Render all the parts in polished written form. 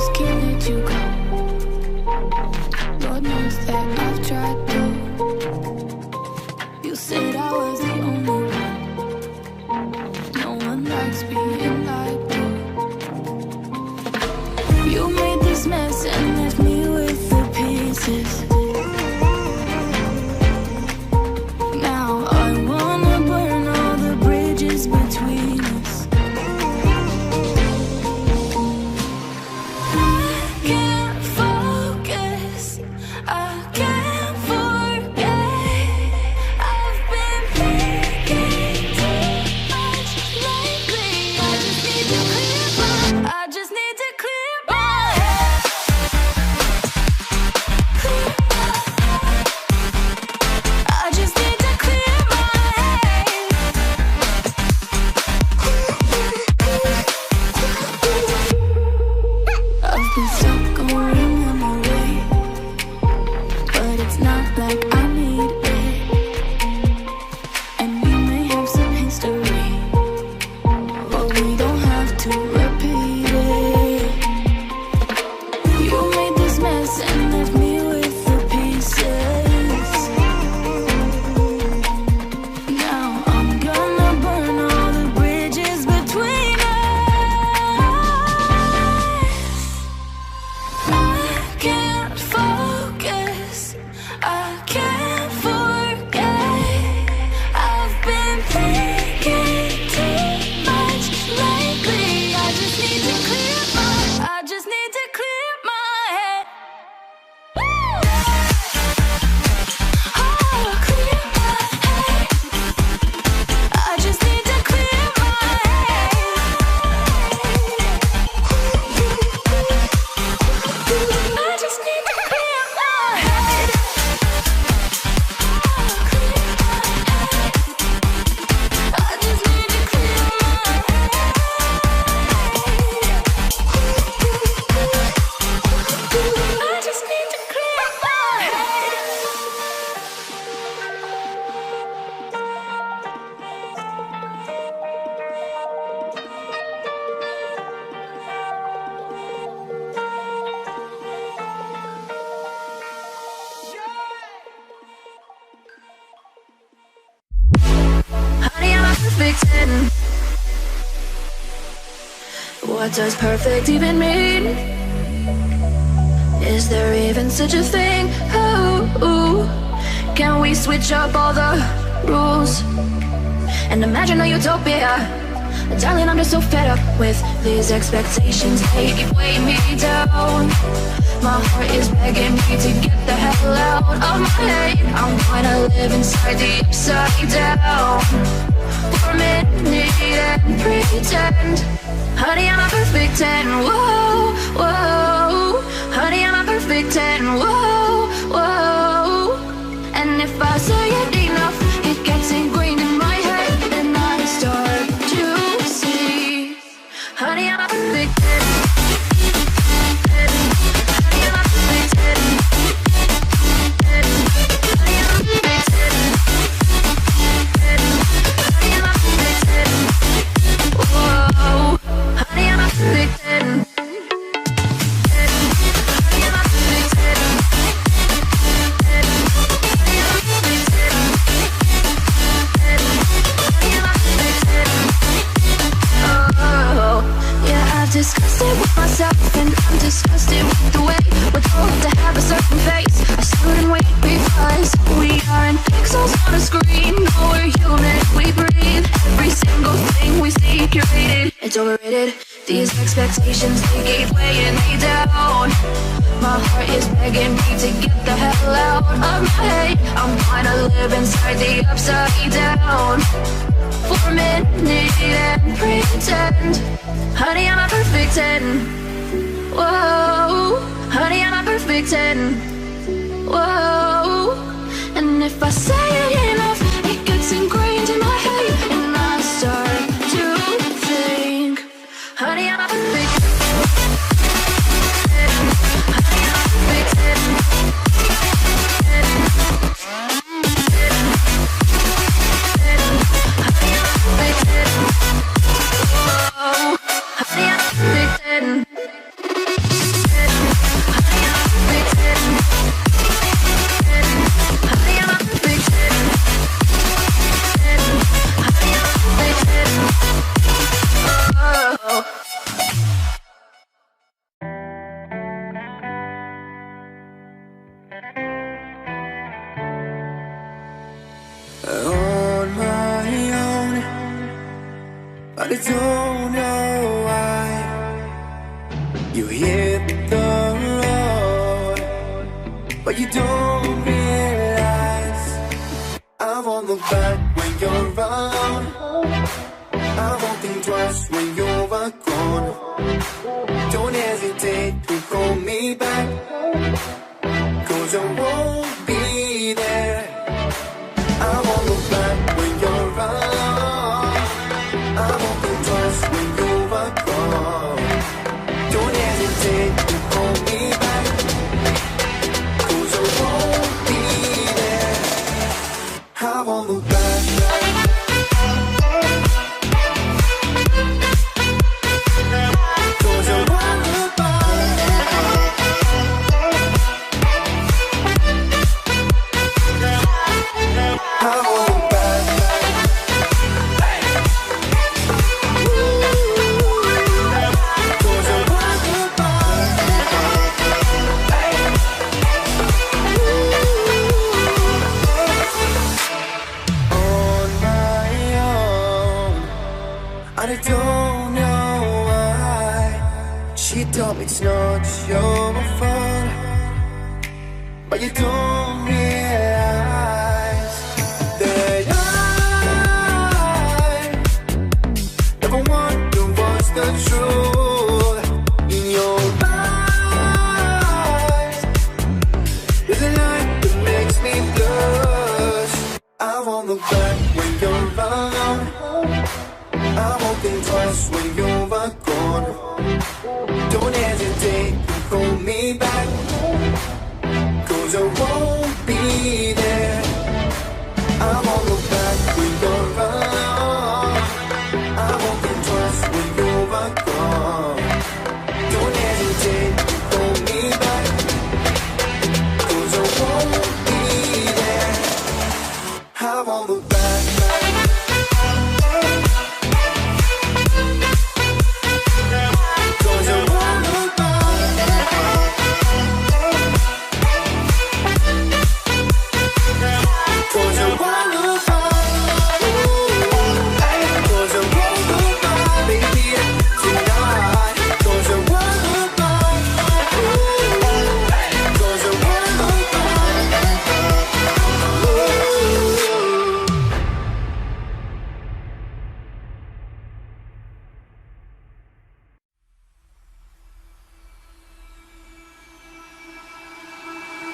just can't let you go. Lord knows that I've tried to. You said I was the only one. No one likes being like you. You made this mess and left me with the pieces. Now I wanna burn all the bridges between us. I can't focus, I can't forget. I've been thinking too much lately. I just need to clear my head. I just need to clear my head. I've been stuck going on my way, but it's not like I need it. And we may have some history, but we don't have to repeat it. You made this mess and left me with the pieces. Now I'm gonna burn all the bridges between us. I can't focus, I can't forget. I've been thinking too much lately. I just need to clear my head. Oh, clear my head. I just need to clear my head. I just need to clear my head. I just need to clear my head. I just need to clear my head. Honey, I'm a perfect 10. What does perfect even mean? Is there even such a thing? Oh, can we switch up all the rules and imagine a utopia? Darling, I'm just so fed up with these expectations. They keep weighing me down. My heart is begging me to get the hell out of my head. I'm gonna live inside the upside down for a minute and pretend. Honey, I'm a perfect 10. Whoa, whoa. Honey, I'm a perfect 10. Whoa, whoa. And if I say it enough, it gets ingrained in my head, and I start to see. Honey, I'm a perfect 10. Honey, I'm a perfect 10. Honey, I'm a perfect 10. Honey, I'm a perfect 10. Whoa. Honey, I'm a perfect 10. Honey, I'm a perfect 10. Disgusted with myself, and I'm disgusted with the way we're told to have a certain face. I stood and wait because we aren't pixels on a screen. No, we're human, we breathe. Every single thing we see curated, it's overrated. These expectations, they keep weighing me down. My heart is begging me to get the hell out of my head. I'm gonna live inside the upside down for a minute and pretend. Honey, I'm a perfect 10. Whoa. Honey, I'm a perfect 10. Whoa. And if I say it enough, it gets ingrained in my head, and I start to think. Honey, I'm a perfect 10. Honey, I'm a perfect 10. Honey, I'm a perfect 10. Whoa. Honey, I'm a perfect 10. I don't know why you hit the road, but you don't realize I won't look back when you're around. I won't think twice when you're gone. Don't hesitate to call me back, 'cause I won't be there. I won't look back when you're around. I won't think twice when you're gone. Don't hesitate to call me back, 'cause I won't be there. I won't look back. I don't know why she told me it's not your fault, but you don't realize that I never wonder what's the truth in your eyes. There's a light that makes me blush. I won't look back when you're around. I won't think twice when you're gone. Don't hesitate to call me back, 'cause I won't be there. I won't look back when you're around. I won't think twice when you're gone. Don't hesitate to call me back, 'cause I won't be there. I won't look back.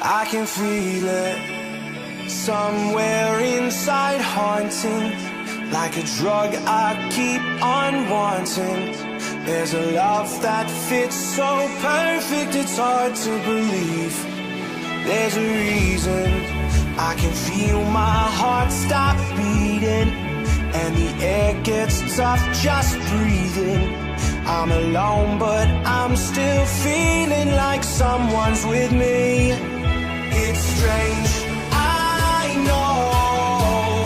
I can feel it somewhere inside, haunting like a drug I keep on wanting. There's a love that fits so perfect, it's hard to believe. There's a reason I can feel my heart stop beating, and the air gets tough just breathing. I'm alone, but I'm still feeling like someone's with me. It's strange, I know,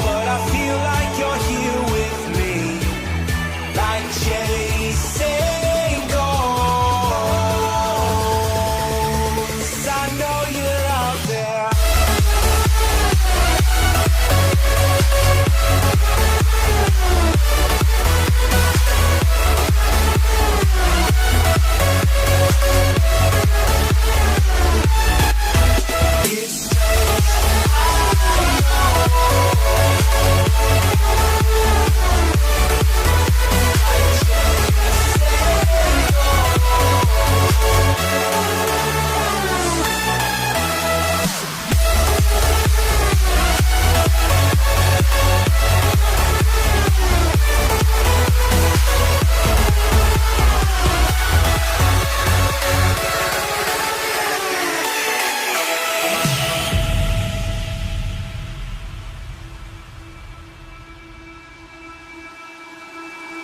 but I feel like you're here with me, like chasing ghosts. I know you're out there.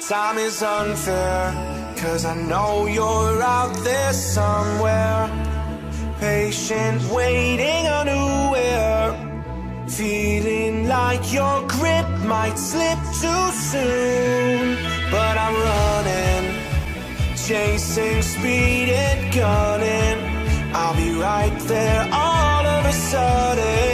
Time is unfair, 'cause I know you're out there somewhere, patient, waiting unaware, feeling like your grip might slip too soon. But I'm running, chasing speed and gunning. I'll be right there all of a sudden.